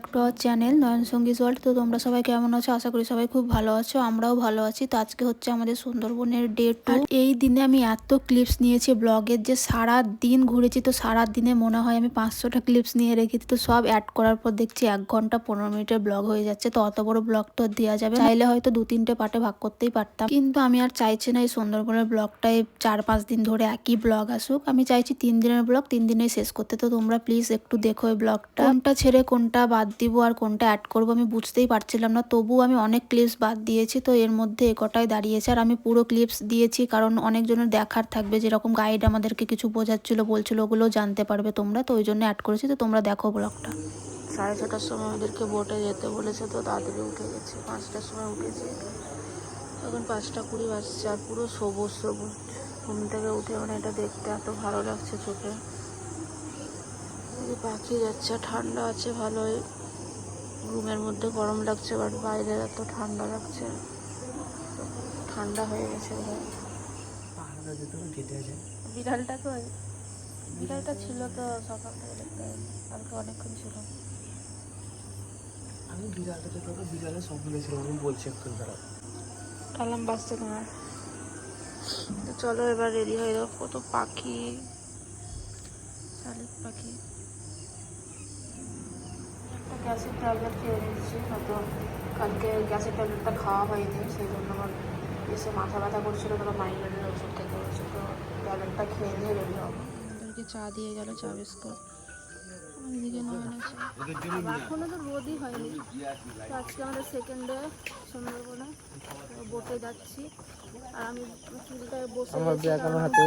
Back to our channel নয়ন সঙ্গীত world. তো তোমরা সবাই কেমন আছো? আশা করি সবাই খুব ভালো আছো, আমরাও ভালো আছি। তো আজকে হচ্ছে আমাদের সুন্দরবনের ডে 2। এই দিনে আমি এত ক্লিপস নিয়েছি ব্লগের, যে সারা দিন ঘুরেছি। তো সারা দিনে মনে হয় আমি 500টা ক্লিপস নিয়ে রেখেছি। তো সব অ্যাড করার পর দেখছি 1 ঘন্টা 15 মিনিটের ব্লগ হয়ে যাচ্ছে। তো অত বড় ব্লগ তো দেওয়া যাবে, চাইলে হয়তো 2-3টে পার্টে ভাগ করতেই পারতাম, কিন্তু আমি আর চাইছি না এই সুন্দরবনের ব্লগটাই 4-5 দিন ধরে একই ব্লগ আসুক। আমি চাইছি 3 দিনের ব্লগ 3 দিনেই শেষ করতে। তো তোমরা প্লিজ একটু দেখো এই ব্লগটা, কোনটা ছেড়ে কোনটা বাদ দিব আর কোনটা অ্যাড করবো আমি বুঝতেই পারছিলাম না। তবু আমি অনেক ক্লিপস বাদ দিয়েছি, তো এর মধ্যে এ কটাই দাঁড়িয়েছে। আর আমি পুরো ক্লিপস দিয়েছি কারণ অনেকজনের দেখার থাকবে, যেরকম গাইড আমাদেরকে কিছু বোঝাচ্ছিল বলছিল, ওগুলোও জানতে পারবে তোমরা। তো ওই জন্য অ্যাড করেছি। তো তোমরা দেখো ব্লগটা। 6:30টার সময় আমাদেরকে বোটে যেতে বলেছে, তো তাড়াতাড়ি উঠে গেছে। 5টার সময় উঠেছি, এখন 5:20 বাজছে। আর পুরো সবুজ সবুজ, ঘুম থেকে উঠে মানে এটা দেখতে এত ভালো লাগছে চোখে। পাখি যাচ্ছে, ঠান্ডা আছে ভালোই। রুমের মধ্যে গরম লাগছে, বাট বাইরে এত ঠান্ডা লাগছে, ঠান্ডা হয়ে গেছে। বিড়ালটা কই? বিড়ালটা ছিল তো সকাল থেকে দেখতে, কালকে অনেকক্ষণ ছিল। আমি বিড়ালটা দেখে বিড়ালের সব বলেছিলাম, আমি বলছি একটু দাঁড়াও। কালাম বাজছে তোমার। তো চলো এবার রেডি হয়ে যাও। কত পাখি, শালিক পাখি। গ্যাসের ট্যাবলেট খেয়ে নিচ্ছি, হয়তো কালকে গ্যাসের ট্যাবলেটটা খাওয়া হয়নি, সেই জন্য আমার এসে মাথা ব্যথা করছিল, তারা মাইগ্রেনের ওষুধ খেতে হয়েছে। তো ট্যাবলেটটা খেয়ে নিয়ে রেডি হবো। আমাদেরকে চা দিয়ে গেল, চা বিস্কুট। এদিকে নয়ন আছে, এখনো তো রোদই হয়নি। তো আজকে আমাদের সেকেন্ড ডে সুন্দরবনে, বোটে যাচ্ছি। আর আমি চুলটায় বসে হাতে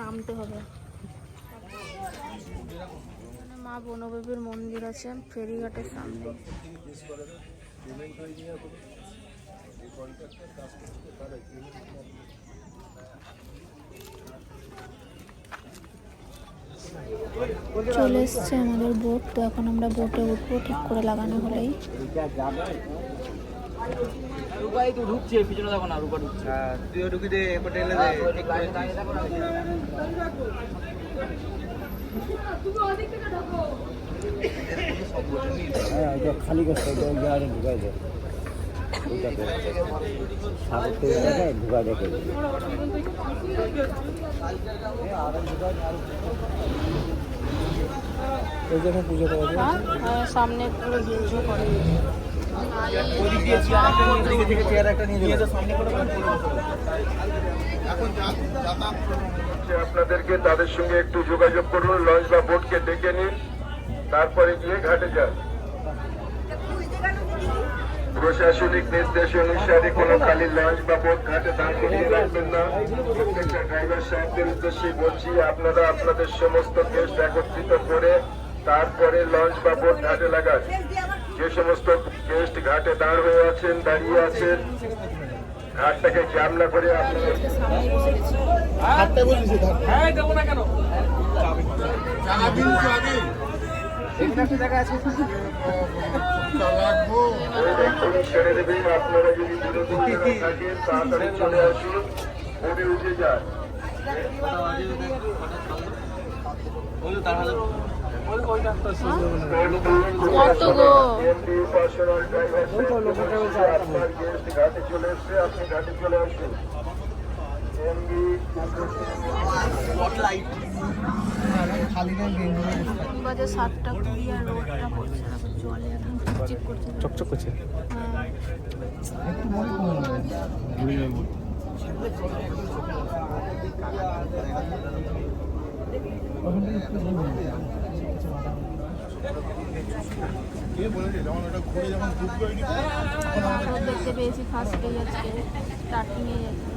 নামতে হবে। মা বনবেবীর মন্দির আছে ফেরিঘাটের সামনে। চলে এসছে আমাদের বোট। তো এখন আমরা বোটে উঠবো, ঠিক করে লাগানো হলেই। রূপাই তো ঢুকছে, পিছনে দেখো না, রূপা ঢুকছে। হ্যাঁ, তুইও ঢুকি দে, হোটেলে দে, ঠিক করে খালি করতে ঢুকাই দে, ঢুকাই দেখে পুজো করে সামনে পুরো ভিডিও করে। আপনাদেরকে তাদের সঙ্গে একটু যোগাযোগ করুন, লঞ্চ বা বোটকে ডেকে নিন, তারপরে গিয়ে ঘাটে যান। প্রশাসনিক নির্দেশ অনুসারে কোনো খালি লঞ্চ বা বোট ঘাটে দাঁড় করিয়ে রাখবেন না। প্রত্যেকটা ড্রাইভার সাহেবদের উদ্দেশ্যে বলছি, আপনারা আপনাদের সমস্ত গেস্ট একত্রিত করে তারপরে লঞ্চ বা বোট ঘাটে লাগান। যে সমস্ত গেস্ট ঘাটে দাঁড় হয়ে আছেন, দাঁড়িয়ে আছেন, ঘাটটাকে জ্যাম না করে আপনারা ছেড়ে দেবেন। আপনারা যদি বিরতি থাকেন তাড়াতাড়ি চলে আসুন, বোটে উঠে যান। আপনার গেস্ট ঘাটে চলে এসছে, আপনি ঘাটে চলে আসুন। বাজে 7:20 আর রোদটা পড়ছে না, জলে একদম চিকচিক করছে, চকচক করছে। দেখতে পেয়েছি ফার্স্টেই আজকে, স্টার্টিংয়ে যাচ্ছে।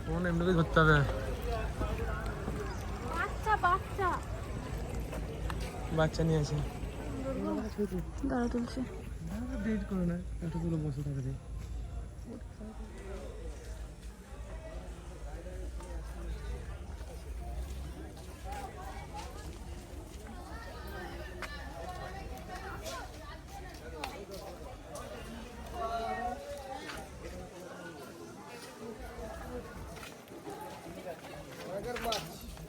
ফোন এমনিতে ধরতে হবে। বাচ্চা নিয়ে আছে, দাঁড়া তুলছে। ডেট করে না এতগুলো বসে থাকে রে।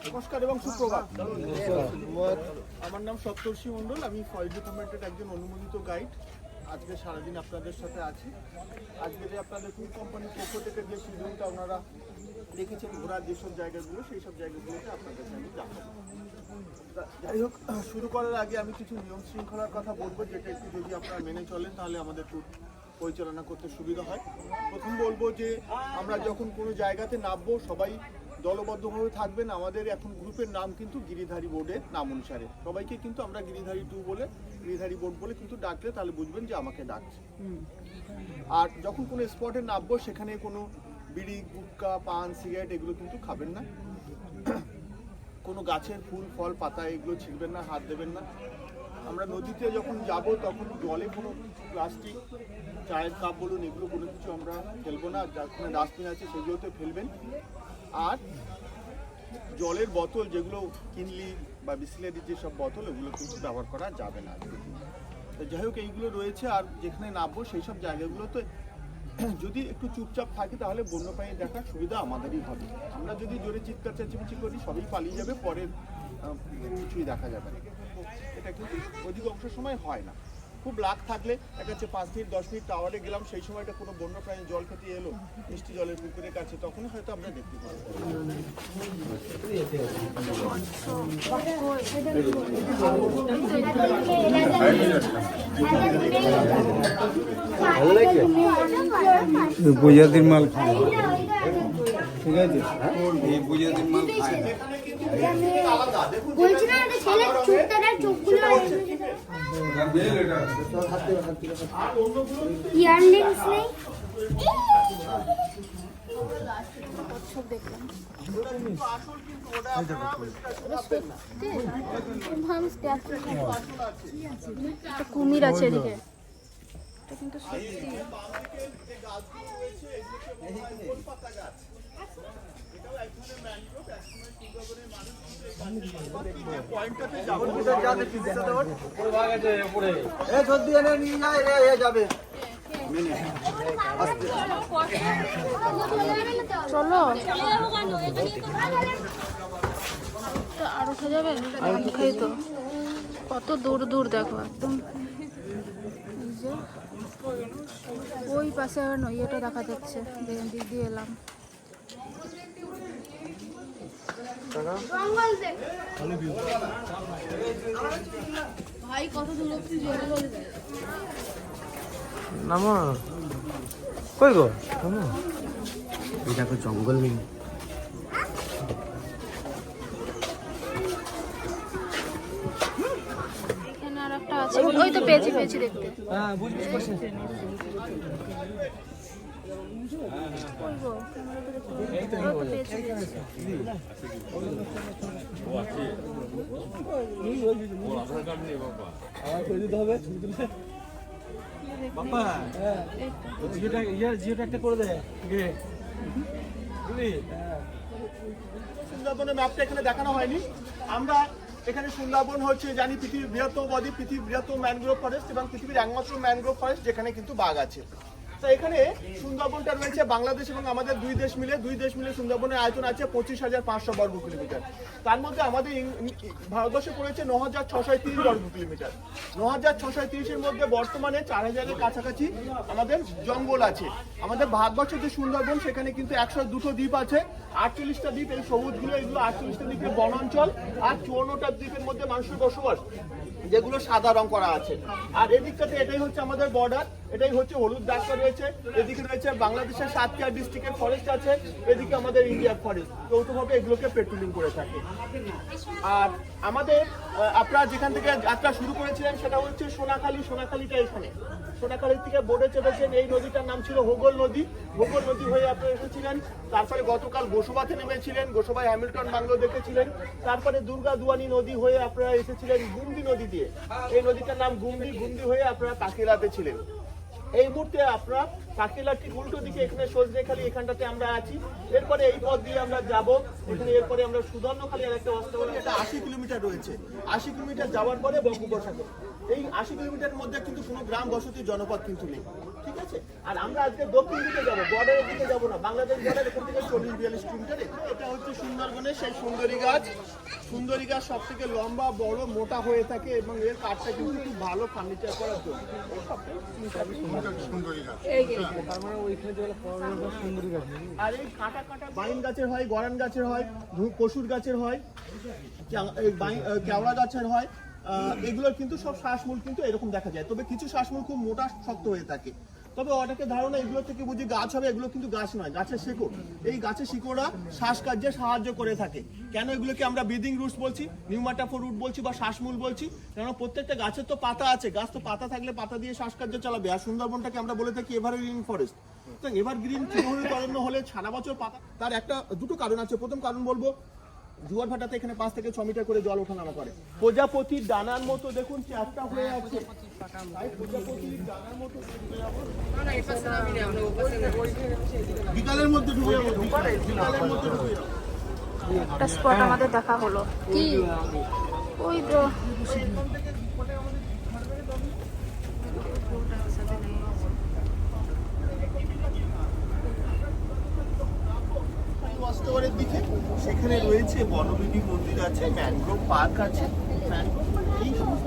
নমস্কার এবং সুপ্রভাত। আমার নাম সপ্তর্ষি মণ্ডল, আমি ফরেস্ট ডিপার্টমেন্টের একজন অনুমোদিত গাইড। আজকে সারাদিন আপনাদের সাথে আছি। আজকে যে আপনাদের ট্যুর কোম্পানির পক্ষ থেকে যে শিডিউলটা আপনারা রেখেছেন ঘোরার যেসব জায়গাগুলো, সেই সব জায়গাগুলোতে আপনাদের আমি যাবো। যাই হোক, শুরু করার আগে আমি কিছু নিয়ম শৃঙ্খলার কথা বলবো, যেটা একটু যদি আপনারা মেনে চলেন তাহলে আমাদের ট্যুর পরিচালনা করতে সুবিধা হয়। প্রথম বলবো যে আমরা যখন কোনো জায়গাতে নামবো সবাই দলবদ্ধভাবে থাকবেন। আমাদের এখন গ্রুপের নাম কিন্তু গিরিধারী বোর্ডের নাম অনুসারে সবাইকে কিন্তু আমরা গিরিধারী 2 বলে, গিরিধারী বোর্ড বলে কিন্তু ডাকলে তাহলে বুঝবেন যে আমাকে ডাকছে। আর যখন কোনো স্পটে নামবো সেখানে কোনো বিড়ি, গুটকা, পান, সিগারেট এগুলো কিন্তু খাবেন না। কোনো গাছের ফুল, ফল, পাতা এগুলো ছিঁড়বেন না, হাত দেবেন না। আমরা নদীতে যখন যাব তখন জলে কোনো প্লাস্টিক, চায়ের কাপ বলুন, এগুলো কোনো কিছু আমরা ফেলবো না। যেখানে ডাস্টবিন আছে সেগুলোতে ফেলবেন। আর জলের বোতল যেগুলো কিনলি বা বিসলেরির যেসব বোতল, ওগুলো কিন্তু ব্যবহার করা যাবে না। তো যাই হোক, এইগুলো রয়েছে। আর যেখানে নামবো সেই সব জায়গাগুলোতে যদি একটু চুপচাপ থাকি তাহলে বন্যপ্রাণী দেখার সুবিধা আমাদেরই হবে। আমরা যদি জোরে চিৎকার চেঁচামেচি করি সবই পালিয়ে যাবে, পরের কিছুই দেখা যাবে না। এটা কিন্তু অধিকাংশ সময় হয় না। খুব লাখ থাকলে এক কাছে 5 মিনিট 10 মিনিট টাওয়ারে গেলাম, সেই সময়টা কোনো বন্যপ্রাণী জল খেতে এলো মিষ্টি জলের পুকুরের কাছে, তখন হয়তো আমরা দেখতে পাবো। প্রজাতির মাল খায়, ঠিক আছে? এই প্রজাতির মাল খায়। বলছি না একটা ছেলে চুপটার চোখগুলো ইয়ারলিংস নেই। কুমির আছে এদিকে, কিন্তু সত্যি চলো আরো উঠে যাবে। খাই তো কত দূর দূর দেখো একদম। ওই পাশে আবার নইটা দেখা যাচ্ছে, দিক দিয়ে এলাম। ভাই কত দূর অব্দি জঙ্গল, নামা কই গো, নামা। এটা তো জঙ্গল নেই। এখানে আর একটা আছে, ওই তো পেয়েছি দেখতে। হ্যাঁ বুঝতে পারছি। ওই গো ক্যামেরাতে দেখতে, ওই তো পেয়েছি। বাবা জিওটা একটা করে দে। সুন্দরবনের ম্যাপটা এখানে দেখানো হয়নি। আমরা এখানে সুন্দরবন হচ্ছে জানি পৃথিবীর বৃহত্তম বদ্বীপ, পৃথিবীর বৃহত্তম ম্যানগ্রোভ ফরেস্ট এবং পৃথিবীর একমাত্র ম্যানগ্রোভ ফরেস্ট যেখানে কিন্তু বাঘ আছে। তো এখানে সুন্দরবনটা রয়েছে বাংলাদেশ এবং আমাদের দুই দেশ মিলে সুন্দরবনের আয়তন আছে 25,500 বর্গ কিলোমিটার। তার মধ্যে আমাদের ভারতবর্ষে পড়েছে 9,630 বর্গ কিলোমিটার। 9,630-এর মধ্যে বর্তমানে 4,000-এর কাছাকাছি আমাদের জঙ্গল আছে। আমাদের ভারতবর্ষের যে সুন্দরবন সেখানে কিন্তু 102টো দ্বীপ আছে, 48টা দ্বীপ এই সবুজগুলো, এগুলো 48টা দ্বীপের বনাঞ্চল, আর 54টা দ্বীপের মধ্যে মানুষের বসবাস, যেগুলো সাদা রং করা আছে। আর এদিকটাতে এটাই হচ্ছে আমাদের বর্ডার। এটাই হচ্ছে হলুদ দাগটা রয়েছে। এদিকে রয়েছে বাংলাদেশের 7টি ডিস্ট্রিক্টের ফরেস্ট আছে, এদিকে আমাদের ইন্ডিয়ার ফরেস্ট, যৌথভাবে এগুলোকে পেট্রোলিং করে থাকে। আর আমাদের আপনারা যেখান থেকে যাত্রা শুরু করেছিলেন সেটা হচ্ছে সোনাখালী। সোনাখালীটা এখানে, সোনাখালী থেকে বোটে চেপেছেন। এই নদীটার নাম ছিল হোগল নদী। হোগল নদী হয়ে আপনারা এসেছিলেন। তারপরে গতকাল গোসবাতে নেমেছিলেন, গোসবায় হ্যামিল্টন বাংলো দেখেছিলেন। তারপরে দুর্গা দুয়ানি নদী হয়ে আপনারা এসেছিলেন গুমদি নদী দিয়ে। এই নদীটার নাম গুমদি। গুমদি হয়ে আপনারা কাকিলাতে ছিলেন। এই মুহূর্তে আপনারা কাকিলার ঠিক উল্টো দিকে এখানে সজনেখালি, এখানটাতে আমরা আছি। এরপরে এই পথ দিয়ে আমরা যাব এখানে। এরপরে আমরা সুদর্ণখালী আর একটা অস্তবনী, এটা 80 কিলোমিটার রয়েছে। 80 কিলোমিটার যাওয়ার পরে বঙ্গোপসাগর। এই 80 কিলোমিটারের মধ্যে কিন্তু কোনো গ্রাম বসতি জনপদ কিন্তু নেই, ঠিক আছে। আর আমরা আজকে দক্ষিণ দিকে যাবো, বর্ডারের দিকে যাবো না, বাংলাদেশ বর্ডার এখান থেকে 40-42 কিলোমিটার। এটা হচ্ছে সুন্দরবনের সেই সুন্দরী গাছ। সুন্দরী গাছ সব থেকে লম্বা, বড়, মোটা হয়ে থাকে এবং এর কাঠটা কিন্তু খুব ভালো ফার্নিচার করার জন্য। আর এই কাটা কাটা বাইন গাছের হয়, গরান গাছের হয়, পশুর গাছের হয়, কেওড়া গাছের হয়। এগুলোর কিন্তু সব শ্বাসমূল কিন্তু এরকম দেখা যায়, তবে কিছু শ্বাসমূল খুব মোটা শক্ত হয়ে থাকে। তবে অনেকে ধারণা এগুলো থেকে বুঝি গাছ হবে, এগুলো কিন্তু গাছ নয়, গাছের শিকড়। এই গাছের শিকড়রা শ্বাসকার্যে সাহায্য করে থাকে। কেন এগুলোকে আমরা ব্রিদিং রুটস বলছি, নিউমাটাফোর রুট বলছি বা শ্বাসমূল বলছি? কারণ প্রত্যেকটা গাছের তো পাতা আছে, গাছ তো পাতা থাকলে পাতা দিয়ে শ্বাসকার্য চালাবে। আর সুন্দরবনটাকে আমরা বলে থাকি এভারগ্রিন ফরেস্ট। তো এভারগ্রিন তৃণভূমি অরণ্য হলে সারা বছর পাতা, তার দুটো কারণ আছে। প্রথম কারণ বলবো, জোয়ার ভাটাতে এখানে 5 থেকে 6 মিটার করে জল ওঠানামা করে। প্রজাপতির ডানার মতো দেখুন চ্যাপ্টা হয়ে আছে, প্রজাপতির ডানার মতো। বিকালের মধ্যে ঢুকে যাবো, বিকালের মধ্যে ঢুকে যাবো। একটা স্পট আমাদের দেখা হলো, কি ওই তো অস্তবরের দিকে সেখানে রয়েছে বনবিবি মন্দির আছে, ম্যানগ্রোভ পার্ক আছে। এই সমস্ত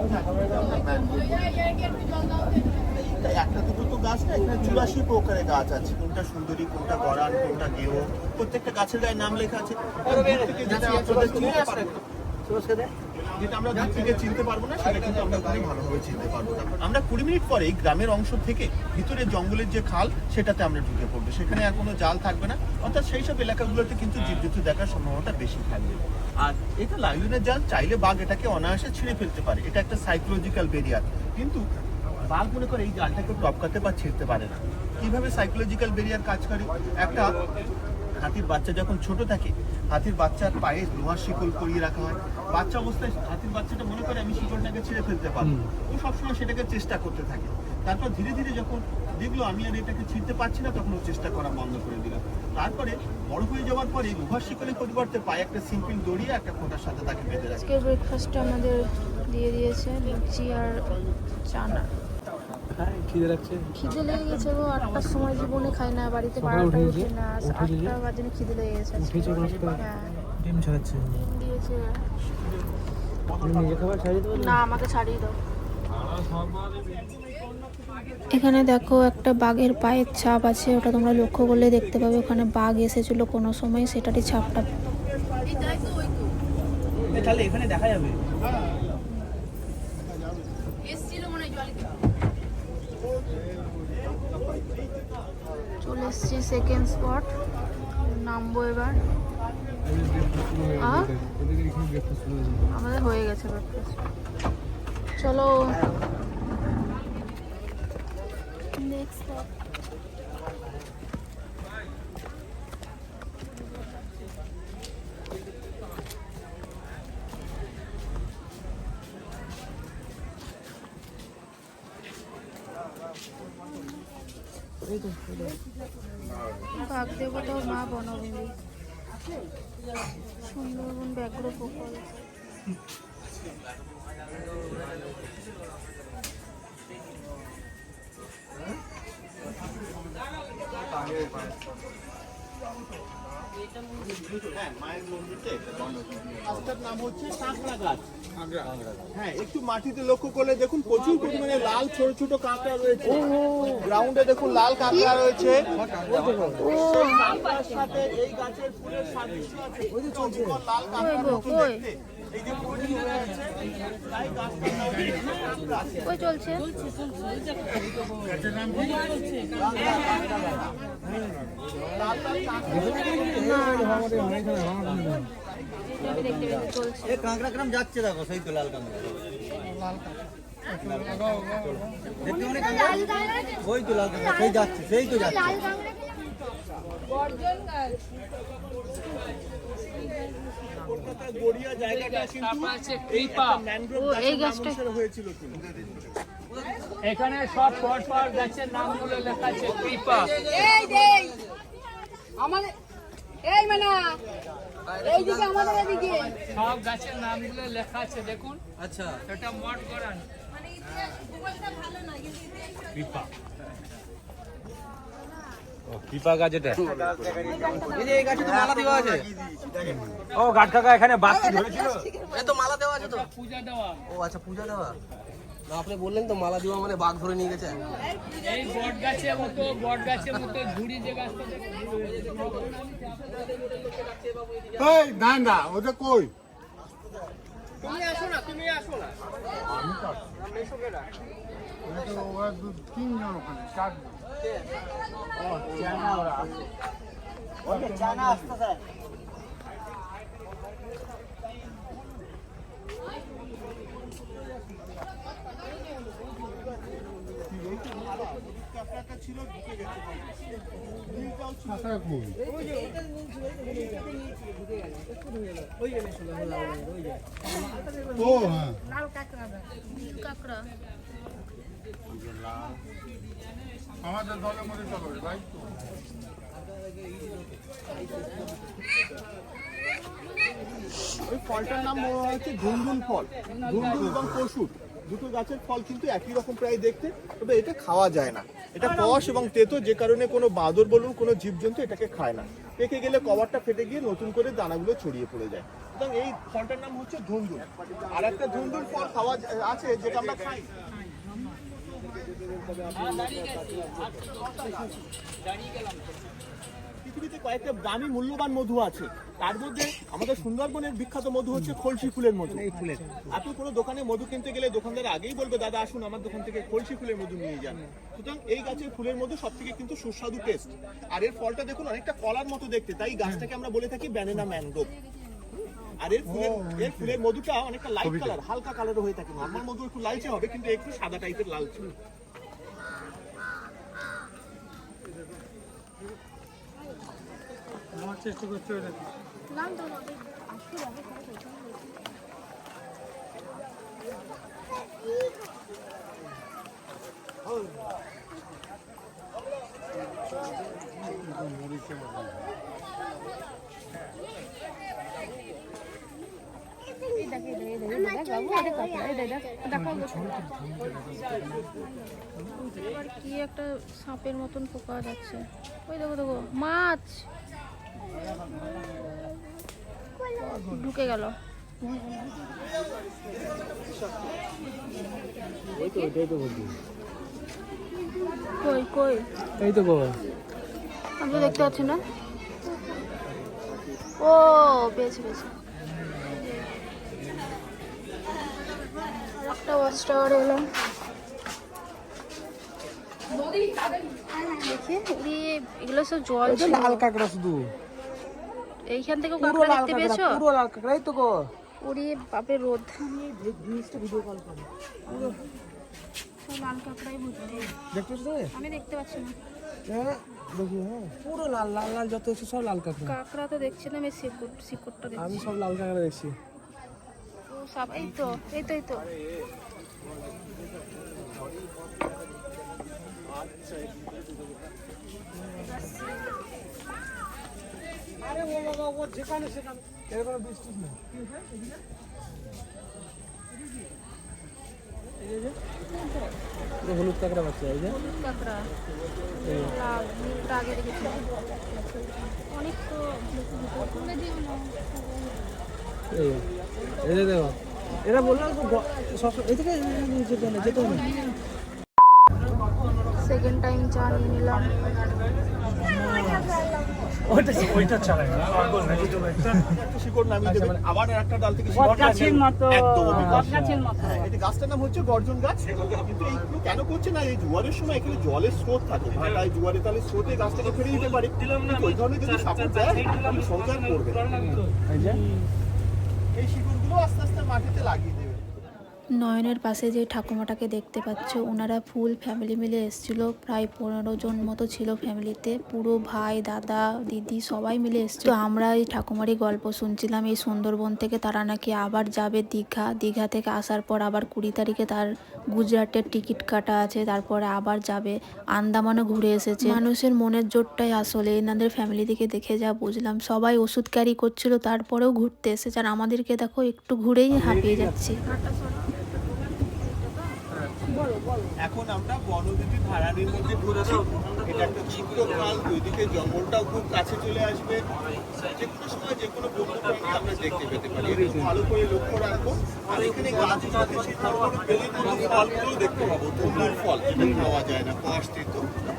একটা দুটো তো গাছ না, এখানে 84 প্রকারের গাছ আছে। কোনটা সুন্দরী, কোনটা গরান, কোনটা গেও, প্রত্যেকটা গাছের গায়ে নাম লেখা আছে। যেটা আমরা দূর থেকে চিনতে পারবো না, সেটা কিন্তু আমরা ওখানে ভালোভাবে চিনতে পারবো। আমরা 20 মিনিট পরে গ্রামের অংশ থেকে ভিতরে জঙ্গলের যে খাল সেটাতে আমরা ঢুকে পড়বো। সেখানে আর কোনো জাল থাকবে না, অর্থাৎ সেই সব এলাকাগুলোতে কিন্তু জীবজন্তু দেখার সম্ভাবনাটা বেশি থাকবে। আর এটা লাইলনের জাল, চাইলে বাঘ এটাকে অনায়াসে ছিঁড়ে ফেলতে পারে। এটা একটা সাইকোলজিক্যাল ব্যারিয়ার। কিন্তু বাঘ মনে করে এই জালটাকে টপকাতে বা ছিঁড়তে পারে না। কিভাবে সাইকোলজিক্যাল ব্যারিয়ার কাজ করে? একটা হাতির বাচ্চা যখন ছোট থাকে, হাতির বাচ্চার পায়ে লোহার শিকল পরিয়ে রাখা হয়। বাচ্চা অবস্থায় হাতির বাচ্চাটা মনে করে আমি শিকলটাকে ছিঁড়ে ফেলতে পারবো, ও সবসময় সেটাকে চেষ্টা করতে থাকে। তারপর ধীরে ধীরে যখন দেখলো আমি আর এটাকে ছিঁড়তে পারছি না, তখন ও চেষ্টা করা বন্ধ করে দিলাম। তারপরে বড় হয়ে যাওয়ার পরে লোহার শিকলের পরিবর্তে পায়ে একটা সিম্পল দড়িয়ে একটা খোঁটার সাথে তাকে বেঁধে রাখে। আজকের ব্রেকফাস্টটা আমাদের দিয়ে দিয়েছে লুচি আর চানা। খিদে লাগছে, খিদে লেগে গেছে গো, 8টার সময় জীবনে খাই না, বাড়িতে 12টায় উঠি না, 8টা বাজে খিদে লেগে গেছে। হ্যাঁ, ডিম ছাড়াচ্ছে। ডিম দিয়েছে। নিজে খাবার ছাড়িয়ে দেবো না, আমাকে ছাড়িয়ে দাও। এখানে দেখো একটা বাঘের পায়ের ছাপ আছে, ওটা তোমরা লক্ষ্য করলে দেখতে পাবে। ওখানে বাঘ এসেছিল কোনো সময়, সেটারই ছাপটা। তাহলে এখানে দেখা যাবে। চলে এসছি সেকেন্ড স্পট, নামবো এবার। আমাদের হয়ে গেছে ব্রেকফাস্ট, চলো নেক্সট স্পট। বাঘ দেবতা ও মা বনভূমি, সুন্দরবন ব্যাঘ্র প্রকল্প। হ্যাঁ, মায়ের মন্দিরটা এটা। গাছটার নাম হচ্ছে কাঁকড়া গাছ। হ্যাঁ, একটু মাটিতে লক্ষ্য করলে দেখুন প্রচুর পরিমাণে লাল ছোট ছোট কাঁকড়া রয়েছে। গ্রাউন্ডে দেখুন লাল কাঁকড়া রয়েছে। সেই কাঁকড়ার সাথে এই গাছের ফুলের সাদৃশ্য আছে। চমৎকার লাল কাঁকড়ার মতো দেখতে। এই যে ফুলটি হয়ে আছে, তাই গাছটার নাম হচ্ছে কাঁকড়া। কই চলছে? লাল লাল কাঁকড়া আমি দেখতে পেয়েছি চলছে। এই কাঁকড়া গ্রাম যাচ্ছে দেখো, সেই তো লাল কাঁকড়া। দেখতে অনেক কাঁকড়া, লাল কাঁকড়া ওই তো লাল কাঁকড়া, সেই যাচ্ছে, সেই তো যাচ্ছে। লাল কাঁকড়া কলকাতার গড়িয়া জায়গাটা কিন্তু এই ম্যানগ্রোভ এই গাছের গাছটা- নামানুসারে হয়েছিল কিন্তু। এখানে সব পরপর গাছের নামগুলো লেখা আছে। কৃপা, এই দেই আমাদের এই মানা এইদিকে আমাদের এদিকে সব গাছের নামগুলো লেখা আছে দেখুন। আচ্ছা, এটা মঠ করান। কৃপা, ও কৃপা গাছ এটা। এই যে এই গাছে তো মালা দেওয়া আছে। ও গাছ কাকা এখানে বাতি ধরেছিল। এ তো মালা দেওয়া আছে তো। পূজা দেওয়া। ও আচ্ছা, পূজা দেওয়া। না, আপনি বললেন তো মালা দেওয়া মানে বাঘ ধরে নিয়ে গেছে। এই বট গাছের মতো ঝুড়ি যে গাছটা এই না ওটা কই? তুমি আসো না, তুমি আসো না। কাঁকড়াটা ছিল ঢুকে গেছে। নীলটাও ছিল। কাঁকড়া আমাদের দলের মধ্যে চলো ভাই। ওই ফলটার নাম হচ্ছে ধুনধুন ফল। ধুনধুন এবং কসুর দুটো গাছের ফল কিন্তু একই রকম প্রায় দেখতে, তবে এটা খাওয়া যায় না। এটা কষ এবং তেতো, যে কারণে কোনো বাদর বলুন কোনো জীবজন্তু এটাকে খায় না। পেকে গেলে কভারটা ফেটে গিয়ে নতুন করে দানাগুলো ছড়িয়ে পড়ে যায়। সুতরাং এই ফলটার নাম হচ্ছে ধুনধুন। আর একটা ধুনধুন ফল খাওয়া আছে যেটা আমরা খাই। পৃথিবীতে কয়েকটা দামি মূল্যবান মধু আছে, তার মধ্যে আমাদের সুন্দরবনের বিখ্যাত মধু হচ্ছে খলসি ফুলের মধু। আপনি কোনো দোকানে মধু কিনতে গেলে দোকানদার আগেই বলবে, দাদা আসুন আমার দোকান থেকে খলসি ফুলের মধু নিয়ে যান। সুতরাং এই গাছের ফুলের মধু সব থেকে কিন্তু সুস্বাদু টেস্ট। আর এর ফলটা দেখুন অনেকটা কলার মতো দেখতে, তাই গাছটাকে আমরা বলে থাকি ব্যানানা ম্যানগ্রোভ। আর এর ফুলের মধুটা অনেকটা লাইট কালার, হালকা কালারও হয়ে থাকে। নর্মাল মধু একটু লালচে হবে, কিন্তু একটু সাদা টাইপের লালচে। কি একটা সাপের মতন পোকা যাচ্ছে। ওই দেখো দেখো মাছ ঢুকে গেল। কই কই এই তো গো, আমি তো দেখতে পাচ্ছি না। ও পেয়েছি পেয়েছি। একটা ওয়াচ টাওয়ার এলাম। দেখি এগুলো সব জল ছিল। লাল কাঁকড়া শুধু। এইখান থেকে কাঁকড়া দেখতে পেয়েছো? পুরো লাল কাঁকড়াই তো গো। ওরে বাপে রোদ। সব লাল কাঁকড়াই ভর্তি। দেখতেছ তো? আমি দেখতে পাচ্ছি না। হ্যাঁ দেখি, হ্যাঁ পুরো লাল লাল লাল যত আছে সব লাল কাঁকড়া। কাঁকড়া তো দেখছি না, আমি শিকড়টা দেখছি। আমি সব লাল কাঁকড়া দেখছি। ও সাপ, এই তো এই তো এই তো। আরে ও বাবা, ও যেখানে সেখানে এর কোনো বৃষ্টি নেই। পুরো হলুদ কাঁকড়া পাচ্ছে। এই যে হলুদ কাঁকড়া, লাল নীলটা আগে দেখেছি। অনেক তো এই দেখো, এরা বললাম এদিকে যেতে হবে। সেকেন্ড টাইম চা নিয়ে নিলাম। একটা শিকড় নামিয়ে দেবেন, আবার একটা ডাল থেকে শিকড় বটগাছের মতো, একদম অবিকল। বটগাছের মতো। হ্যাঁ, এই গাছটার নাম হচ্ছে গর্জন গাছ। কিন্তু এইগুলো কেন করছে না, এই জোয়ারের সময় এখানে জলের স্রোত থাকে, ভাটায় জোয়ারে তাহলে স্রোতে গাছটাকে ফেলে দিতে পারে। কিন্তু ওই ধরনের যদি সাপোর্ট দেয় তাহলে সরকার করবে। এই শিকড়গুলো আস্তে আস্তে মাটিতে লাগিয়ে দেবে। নয়নের পাশে যে ঠাকুমাটাকে দেখতে পাচ্ছ, ওনারা ফুল ফ্যামিলি মিলে এসেছিল। প্রায় 15 জন মতো ছিল ফ্যামিলিতে, পুরো ভাই দাদা দিদি সবাই মিলে এসেছিল। তো আমরা এই ঠাকুমারই গল্প শুনছিলাম, এই সুন্দরবন থেকে তারা নাকি আবার যাবে দীঘা থেকে আসার পর আবার 20 তারিখে তার গুজরাটের টিকিট কাটা আছে, তারপরে আবার যাবে। আন্দামানও ঘুরে এসেছে। মানুষের মনের জোরটাই আসলে, এনাদের ফ্যামিলি থেকে দেখে যা বুঝলাম। সবাই ওষুধ ক্যারি করছিল, তারপরেও ঘুরতে এসেছে। আর আমাদেরকে দেখো একটু ঘুরেই হাঁপিয়ে যাচ্ছে। এখন আমরা বনদীপী ভাড়ানির মধ্যে ঘুরছি। এটা একটা ছোট্ট খাল, দুইদিকে জঙ্গলটাও খুব কাছে চলে আসবে। যে কোনো সময় যে কোনো বন্য প্রাণী আমরা দেখতে পেতে পারি, একটু ভালো করে লক্ষ্য রাখবো। আর এখানে গাছগুলোতে সেই তারপরে বেলি ফুলের ফলগুলোও দেখতে পাবো, তরমুজ ফল যেটা খাওয়া যায় না, পাঁচটিত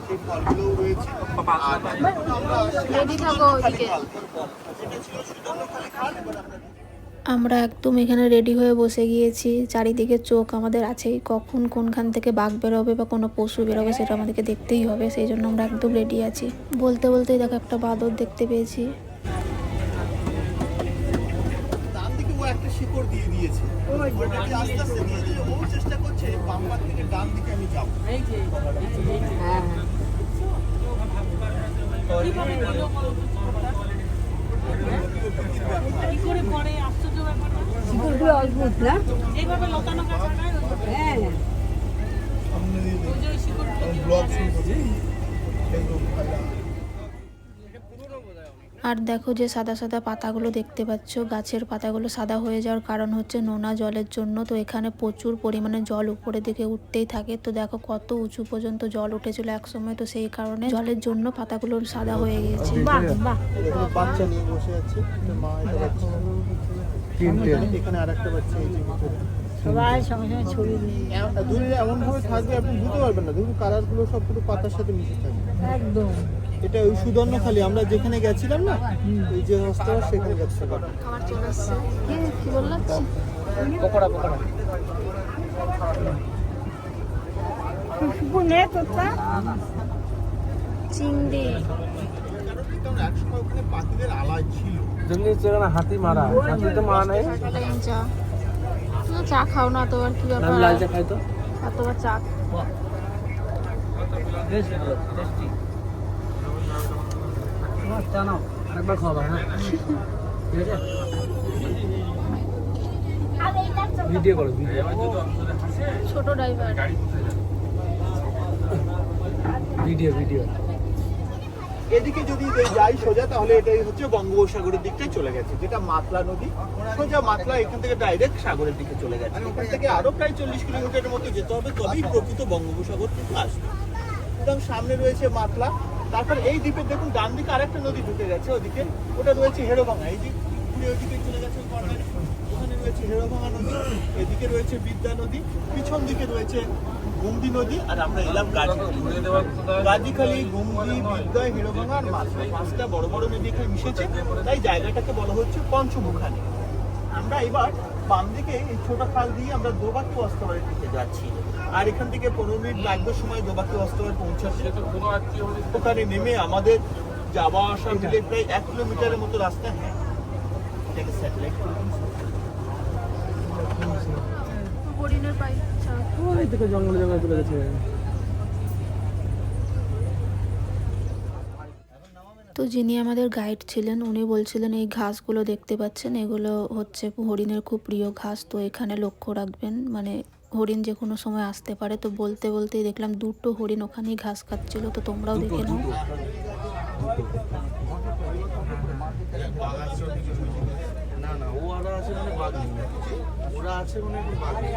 সেই ফলগুলোও রয়েছে। আর এখন আমরা আসছি সুন্দরখালি খাল। এটা ছিল সুন্দরখালি খাল, এবার আমরা আমরা একদম এখানে রেডি হয়ে বসে গিয়েছি। চারিদিকে চোখ আমাদের আছেই, কখন কোনখান থেকে বাঘ বেরোবে বা কোনো পশু বেরোবে সেটা আমাদেরকে দেখতেই হবে। সেই জন্য আমরা একদম রেডি আছি। বলতে বলতেই দেখো একটা বাঁদর দেখতে পেয়েছি। ডান দিকে ও একটা শিকড় দিয়ে দিয়েছে, ওটাকে আস্তে আস্তে দিয়ে দিয়ে ও চেষ্টা করছে বাম পাশ থেকে ডান দিকে আমি যাবো। হ্যাঁ, শিকড়গুলো অদ্ভুত না? হ্যাঁ, আর দেখো যে সাদা সাদা পাতাগুলো দেখতে পাচ্ছ, গাছের পাতাগুলো সাদা হয়ে যাওয়ার কারণ হচ্ছে নোনা জলের জন্য। তো এখানে প্রচুর পরিমাণে জল উপরে দিকে উঠতেই থাকে। তো দেখো কত উঁচু পর্যন্ত জল উঠেছিল একসময়, তো সেই কারণে জলের জন্য পাতাগুলো সাদা হয়ে গেছে। এখানে বাচ্চা নিয়ে বসে আছে, একটা মা একটা বাচ্চা। এখানে আরেকটা বাচ্চা এই যে ভিতরে। সবাই সঙ্গে সঙ্গে ছবি নিয়ে দূরে এমন ভাবে থাকবে আপনি বুঝতে পারবেন না, দেখুন কালার গুলো সব পুরো পাতার সাথে মিশে থাকবে একদম। এটা ওই সুদর্ণখালি আমরা যেখানে গেছিলাম না, ওই যে হস্তাবার সেখানে গেছে। খাবার চলে আসছে। কি বললাম? পকোড়া পকোড়া নে তোরটা চিংড়ি। কারণ একসময় ওখানে পাখিদের আলায় ছিল। যেমনি সেখানে হাতি মারা, হাতি তো মারা নাই। চা চা খাও না তো, আর কি ব্যাপার? লাল চা খাই তো। এতবার চা বেশ ভালো টেস্টি। চা নাও, একবার খাওয়া হ্যাঁ, ঠিক আছে। ভিডিও করো, ভিডিও। ছোট ড্রাইভার। Video video. এদিকে যদি যাই সোজা তাহলে এটাই হচ্ছে বঙ্গোপসাগরের দিকটাই চলে গেছে, যেটা মাতলা নদী। সোজা মাতলা এখান থেকে ডাইরেক্ট সাগরের দিকে চলে গেছে। এখান থেকে আরো প্রায় 40 কিলোমিটারের মতো যেতে হবে, তবেই প্রকৃত বঙ্গোপসাগর কিন্তু আসবে। একদম সামনে রয়েছে মাতলা। তারপর এই দ্বীপের দেখুন ডান দিকে আরেকটা নদী ঢুকে গেছে, ওদিকে ওটা রয়েছে হেরোভাঙা। এই যে ঘুরে ওইদিকে চলে গেছে কর্নারে, ওখানে রয়েছে হেরোভাঙা নদী, এদিকে রয়েছে বিদ্যা নদী, পিছন দিকে রয়েছে গুমদি নদী। আর আমরা এলাম গাজীখালি, গুমদি, বিদ্যা, হিরোভাঙা আর মাছলা, পাঁচটা বড় বড় নদী এখানে মিশেছে, তাই জায়গাটাকে বলা হচ্ছে পঞ্চমুখানি। আমরা এবার বাম দিকে এই ছোট খাল দিয়ে আমরা দোবাকি অস্তবাড়ির দিকে যাচ্ছি। আর এখান থেকে 15 মিনিট লাগবে সময় দোবাকি অস্তবাড়ি পৌঁছাচ্ছে। ওখানে নেমে আমাদের যাওয়া আসা মিলে প্রায় 1 কিলোমিটারের মতো রাস্তা। হ্যাঁ, এটাকে স্যাটেলাইট হরিণের বাচ্চা। ওই থেকে জঙ্গলে জঙ্গলে চলে গেছে। তো যিনি আমাদের গাইড ছিলেন উনি বলছিলেন এই ঘাসগুলো দেখতে পাচ্ছেন, এগুলো হচ্ছে হরিণের খুব প্রিয় ঘাস। তো এখানে লক্ষ্য রাখবেন, মানে হরিণ যে কোনো সময় আসতে পারে। তো বলতে বলতেই দেখলাম 2টো হরিণ ওখানেই ঘাস খাচ্ছিল। তো তোমরাও দেখে নাও। না না, ওরা আছে মানে বাঘ নেই, ওরা আছে মানে বাঘ নেই।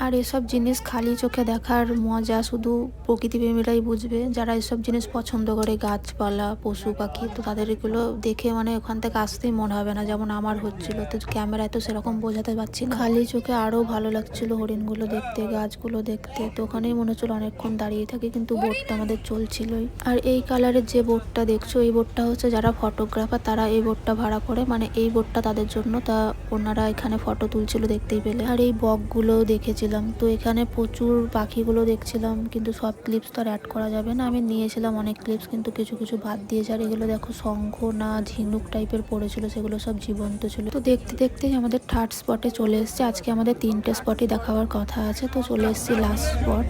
আর এসব জিনিস খালি চোখে দেখার মজা শুধু প্রকৃতিপ্রেমীরাই বুঝবে, যারা এসব জিনিস পছন্দ করে, গাছপালা, পশু পাখি, তো তাদের এগুলো দেখে মানে ওখান থেকে আসতেই মন হবে না, যেমন আমার হচ্ছিল। তো ক্যামেরায় তো সেরকম বোঝাতে পারছি না, খালি চোখে আরও ভালো লাগছিল হরিণগুলো দেখতে, গাছগুলো দেখতে। তো ওখানেই মনে হচ্ছিল অনেকক্ষণ দাঁড়িয়ে থাকি, কিন্তু বোটটা আমাদের চলছিলই। আর এই কালারের যে বোটটা দেখছো, এই বোটটা হচ্ছে যারা ফটোগ্রাফার তারা এই বোটটা ভাড়া করে, মানে এই বোটটা তাদের জন্য। তা ওনারা এখানে ফটো তুলছিল দেখতেই পেলে। আর এই বকগুলো দেখেছিলাম। তো এখানে প্রচুর পাখিগুলো দেখছিলাম, কিন্তু সব ক্লিপস তো আর অ্যাড করা যাবে না। আমি নিয়েছিলাম অনেক ক্লিপস, কিন্তু কিছু কিছু বাদ দিয়েছে। আর এগুলো দেখো শঙ্খ না ঝিনুক টাইপের পড়েছিল, সেগুলো সব জীবন্ত ছিল। তো দেখতে দেখতেই আমাদের থার্ড স্পটে চলে এসেছে। আজকে আমাদের 3টে স্পটই দেখাবার কথা আছে, তো চলে এসেছি লাস্ট স্পট।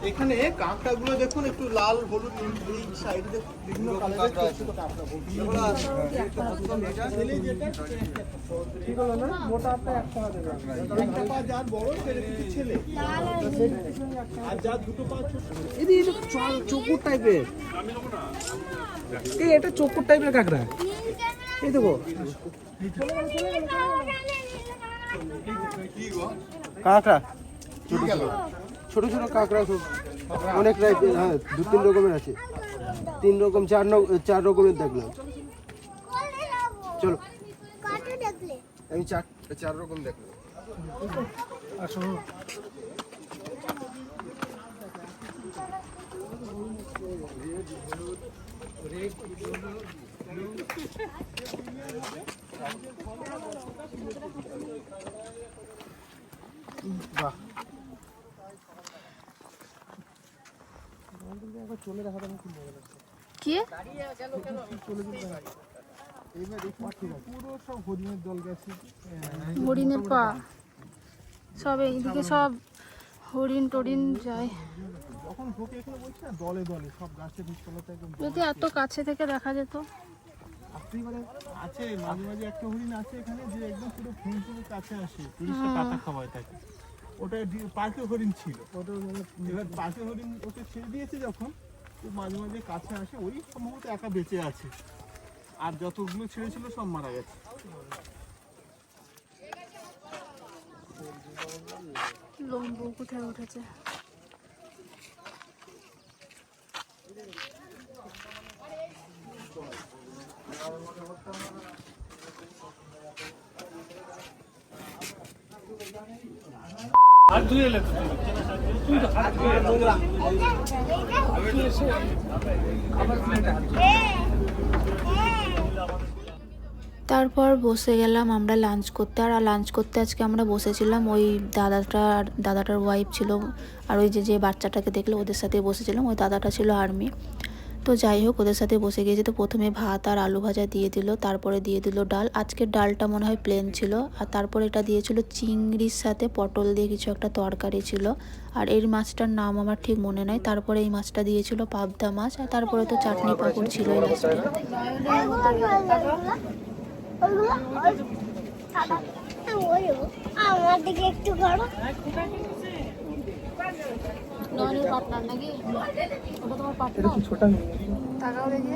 এখানে কাঁকড়াগুলো দেখুন একটু লাল হলুদ, এই সাইডে বিভিন্ন কালারের ছোট ছোট কাঁকড়া ঠিক হলো না? মোটা একটা 1 টাকা দেবে, একটা পা যার বড় সেটা কিছু ছেলে, আর যার দুটো পা ছোট। এই যে চোকুর টাইপের, এই এটা চোকুর টাইপের কাঁকড়া, এই দেখো কাঁকড়া, ছোট ছোট কাঁকড়া, খুব অনেক টাইপের। হ্যাঁ, 2-3 রকমের আছে, 3 রকম 4 রকমের দেখলাম। চলো আমি 4 রকম দেখলাম। বাহ, কি পুরো সব হরিণের দল গেছে, হরিণের পা সব এইদিকে, সব হরিণ টরিণ যায়। যখন ঢোকে এখানে বলছি না, দলে দলে সব গাছের নিচতলাতে একদম। যদি এত কাছে থেকে দেখা যেত। আপনি মানে আছে মাঝে মাঝে একটা হরিণ আছে এখানে যে একদম পুরো ফেন্সিংয়ের কাছে আসে, পুলিশে পাতা খাওয়ায় তাকে। ওটা পার্কে হরিণ ছিল, ওটা এবার পার্কে হরিণ ওকে ছেড়ে দিয়েছে যখন, তো মাঝে মাঝে কাছে আসে। ওই সম্ভবত একা বেঁচে আছে, আর যতগুলো ছেড়েছিল সব মারা গেছে। লম্বু কোথায় উঠেছে? আর তুই এলে তারপর বসে গেলাম আমরা লাঞ্চ করতে। আর লাঞ্চ করতে আজকে আমরা বসেছিলাম ওই দাদাটার ওয়াইফ ছিল, আর ওই যে বাচ্চাটাকে দেখলে ওদের সাথে বসেছিলাম, ওই দাদাটা ছিল আর্মি। তো যাই হোক, ওদের সাথে বসে গিয়েছি। তো প্রথমে ভাত আর আলু ভাজা দিয়ে দিল, তারপরে দিয়ে দিল ডাল। আজকের ডালটা মনে হয় প্লেন ছিল, আর তারপরে এটা দিয়েছিল চিংড়ির সাথে পটল দিয়ে কিছু একটা তরকারি ছিল। আর এই মাছটার নাম আমার ঠিক মনে নাই। তারপরে এই মাছটা দিয়েছিল পাবদা মাছ, আর তারপরে তো চাটনি পাঁপড় ছিল লাস্টে। আমার দিকে একটু করো। পার্টনার নাকি ওটা তোমার পার্টনার? তাকাও দেখি,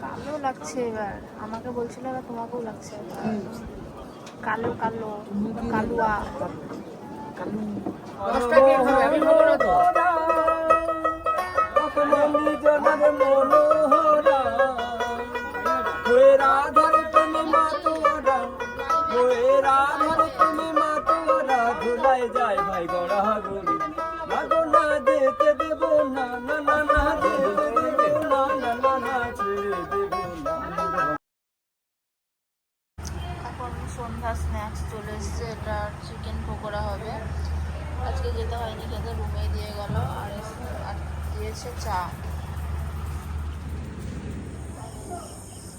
কালো লাগছে এবার। আমাকে বলছিল এবার তোমাকেও লাগছে কালো কালো কালুয়া। এখন সন্ধ্যা স্ন্যাক্স চলে এসছে, এটা চিকেন পকোড়া হবে। আজকে যেতে হয়নি খেতে, রুমেই দিয়ে গেল। আর দিয়েছে চা।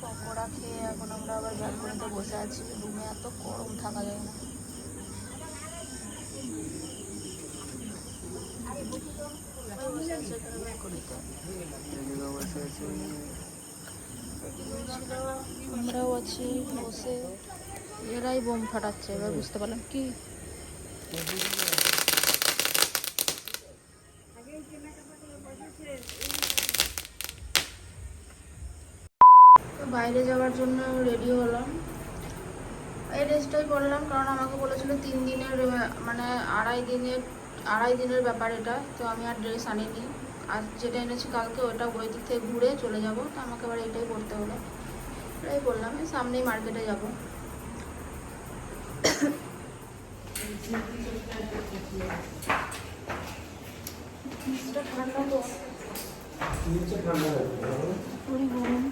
পকোড়া খেয়ে এখন আমরা আবার ব্যালকনিতে বসে আছি। রুমে এত গরম থাকা যায় না। আমরাও আছি বসে, এরাই বোম ফাটাচ্ছে। এবার বুঝতে পারলাম কি বাইরে যাওয়ার জন্য রেডি হলাম। এই ড্রেসটাই পরলাম কারণ আমাকে বলেছিল 3 দিনের মানে আড়াই দিনের ব্যাপার এটা, তো আমি আর ড্রেস আনিনি। আর যেটা এনেছি কালকে ওটা ওই দিক থেকে ঘুরে চলে যাব, তো আমাকে আবার এটাই পরতে হলো। এটাই বললাম, সামনেই মার্কেটে যাব। ঠান্ডা তো পুরি গরম।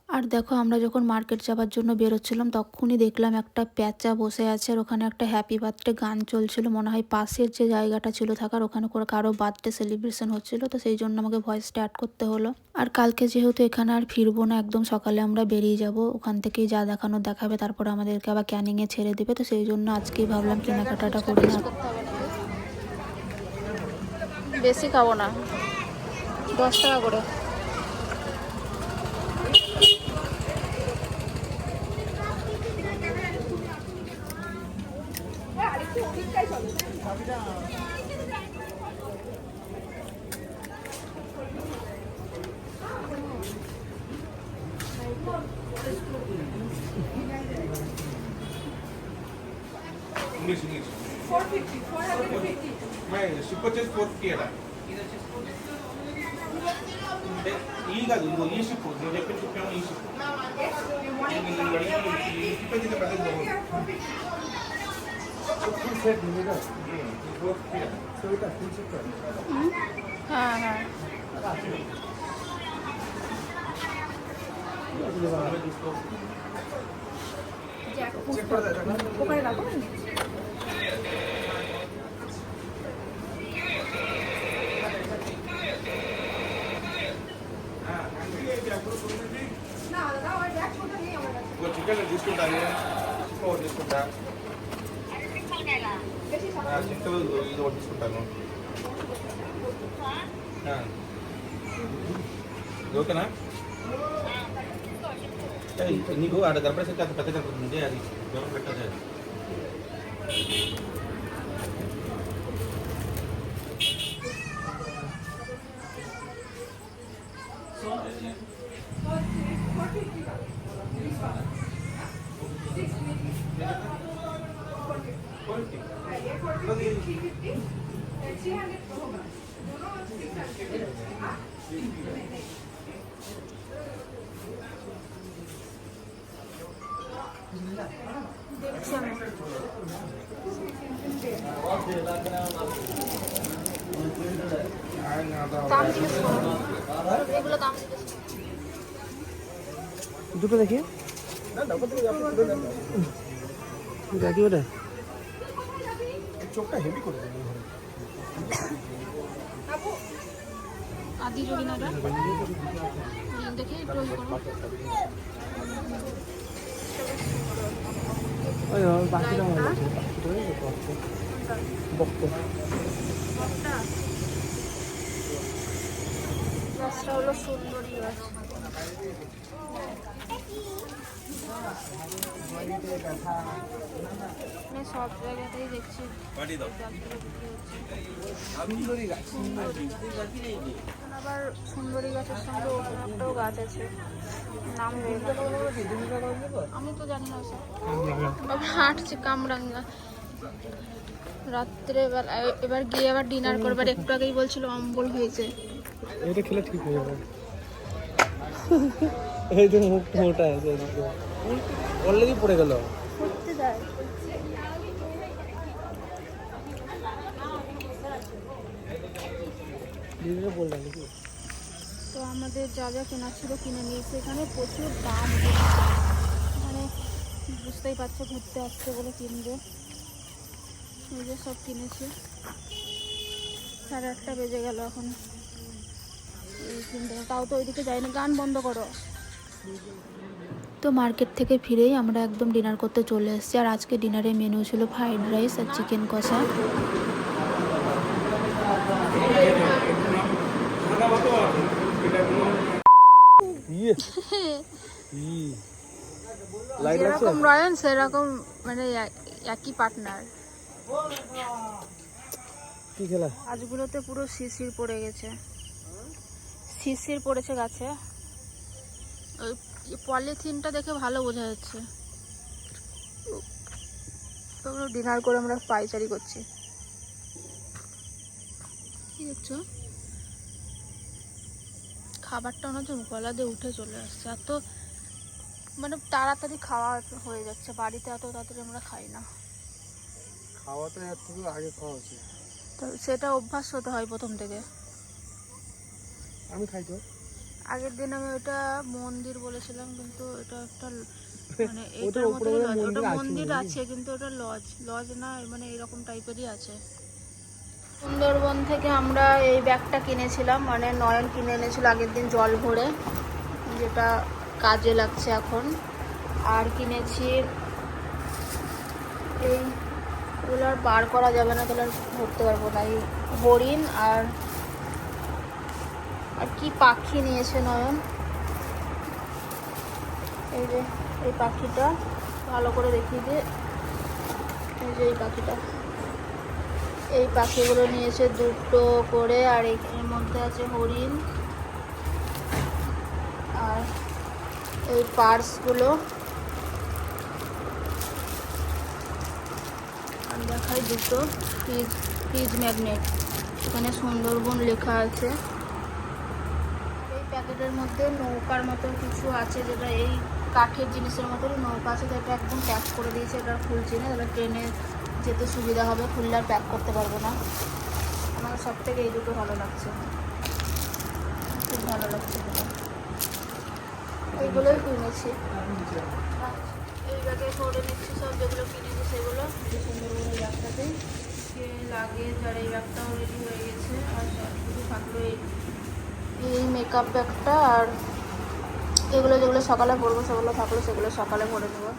আর দেখো আমরা যখন মার্কেট যাওয়ার জন্য বেরোচ্ছিলাম তখনই দেখলাম একটা প্যাঁচা বসে আছে, আর ওখানে একটা হ্যাপি বার্থডে গান চলছিল। মনে হয় পাশের যে জায়গাটা ছিল থাকার, ওখানে করে কারো বার্থডে সেলিব্রেশন হচ্ছিল, তো সেই জন্য আমাকে ভয়েসটা অ্যাড করতে হলো। আর কালকে যেহেতু এখানে আর ফিরবো না, একদম সকালে আমরা বেরিয়ে যাব, ওখান থেকেই যা দেখানোর দেখাবে, তারপরে আমাদেরকে আবার ক্যানিংয়ে ছেড়ে দেবে, তো সেই জন্য আজকেই ভাবলাম কেনাকাটাটা করে না। বেশি খাবো না, 10 টাকা করে। হ্যাঁ হ্যাঁ ఓకేనా నీకు ఆడ గడపడేసరికి అంత పెద్ద కనపడుతుంది అది దూరం పెట్టదు అది দাম জিজ্ঞেস করো, এগুলো দাম জিজ্ঞেস করো। দুটো দেখি দেখি ওটা চোখটা হেভি করে দেবে। আদি যোগিনাটা দেখি একটু করো। বাকিটা আমার বক্ত গাছটা হলো সুন্দরী গাছ। আমি সব জায়গাতেই দেখছি সুন্দরী গাছ। আবার সুন্দরী গাছের সঙ্গে অন্য একটাও গাছ আছে, নাম আমি তো জানি না স্যার। বাবা হাঁটছে কামরাঙ্গা রাত্রেবেলা। এবার গিয়ে আবার ডিনার করবার, একটু আগেই বলছিল অম্বল হয়েছে। এটা খেলে ঠিক হয়ে যাবে। এই তো মুখটা মোটা আছে, অলরেডি পড়ে গেল। করতে দেয় বললাম নাকি? তো আমাদের যা যা কেনার ছিল কিনে নিয়েছে। এখানে প্রচুর দাম, মানে বুঝতেই পারছো ঘুরতে আসছে বলে কিনবে। এই যে সব কিনেছি। 8:30 বেজে গেল এখন, তাও তো ওইদিকে যাই না। গান বন্ধ করো। তো মার্কেট থেকে ফিরেই আমরা একদম ডিনার করতে চলে এসেছি। আর আজকে ডিনারে মেনু ছিল ফ্রাইড রাইস আর চিকেন কষা। যেরকম রয়্যাল সেরকম মানে একই পার্টনার। কি খেলা? গাছগুলোতে পুরো শিশির পড়ে গেছে, শিশির পড়েছে গাছে। ওই পলিথিনটা দেখে ভালো বোঝা যাচ্ছে। তোমরা ডিনার করে আমরা পাইচারি করছি। কি দেখছো? খাবারটা ওনার গলা দিয়ে উঠে চলে আসছে, এত মানে তাড়াতাড়ি খাওয়া হয়ে যাচ্ছে। বাড়িতে এত তাড়াতাড়ি আমরা খাই না। খাওয়াটা এর থেকে আগে খাওয়া উচিত। তো সেটা অভ্যাস হতে হয় প্রথম থেকে। আমি খাই তো। আগের দিন আমি ওটা মন্দির বলেছিলাম, কিন্তু এটা একটা মানে ওটার এটার উপরে মতোই বোধহয় লজ। ওটা মন্দির আছে মন্দির নাকি? আছে, কিন্তু ওটা লজ লজ না, মানে এরকম টাইপেরই আছে। সুন্দরবন থেকে আমরা এই ব্যাগটা কিনেছিলাম, মানে নয়ন কিনে এনেছিল আগের দিন জল ভরে, যেটা কাজে লাগছে এখন। আর কিনেছি এগুলো আর বার করা যাবে না, তাহলে আর ধরতে পারবো না। এই হরিণ আর কি পাখি নিয়েছে নয়ন। এই যে এই পাখিটা ভালো করে দেখিয়ে দিয়ে, এই যে এই পাখিটা, এই পাখিগুলো নিয়েছে দুটো করে। আর এর মধ্যে আছে হরিণ আর এই পার্সগুলো। আর দেখাই দুটো ফ্রিজ ম্যাগনেট, এখানে সুন্দরবন লেখা আছে। এই প্যাকেটের মধ্যে নৌকার মতো কিছু আছে, যেটা এই কাঠের জিনিসের মতো নৌকা আছে, তো এটা একদম প্যাক করে দিয়েছে। এটা খুলছি না, তাহলে ট্রেনে যেতে সুবিধা হবে, খুললে আর প্যাক করতে পারবো না। আমার সব থেকে এই দুটো ভালো লাগছে, খুব ভালো লাগছে এগুলো। এইগুলোই কিনেছি। এই ব্যাগে করে নিচ্ছি সব যেগুলো কিনেছি সেগুলো। সুন্দরবনের ব্যাগটাতেই লাগেজ আর এই ব্যাগটাও রেডি হয়ে গেছে। আর শুধু থাকলো এই মেকআপ ব্যাগটা, আর এগুলো যেগুলো সকালে পরবো সেগুলো থাকলো, সেগুলো সকালে পরে নেবো।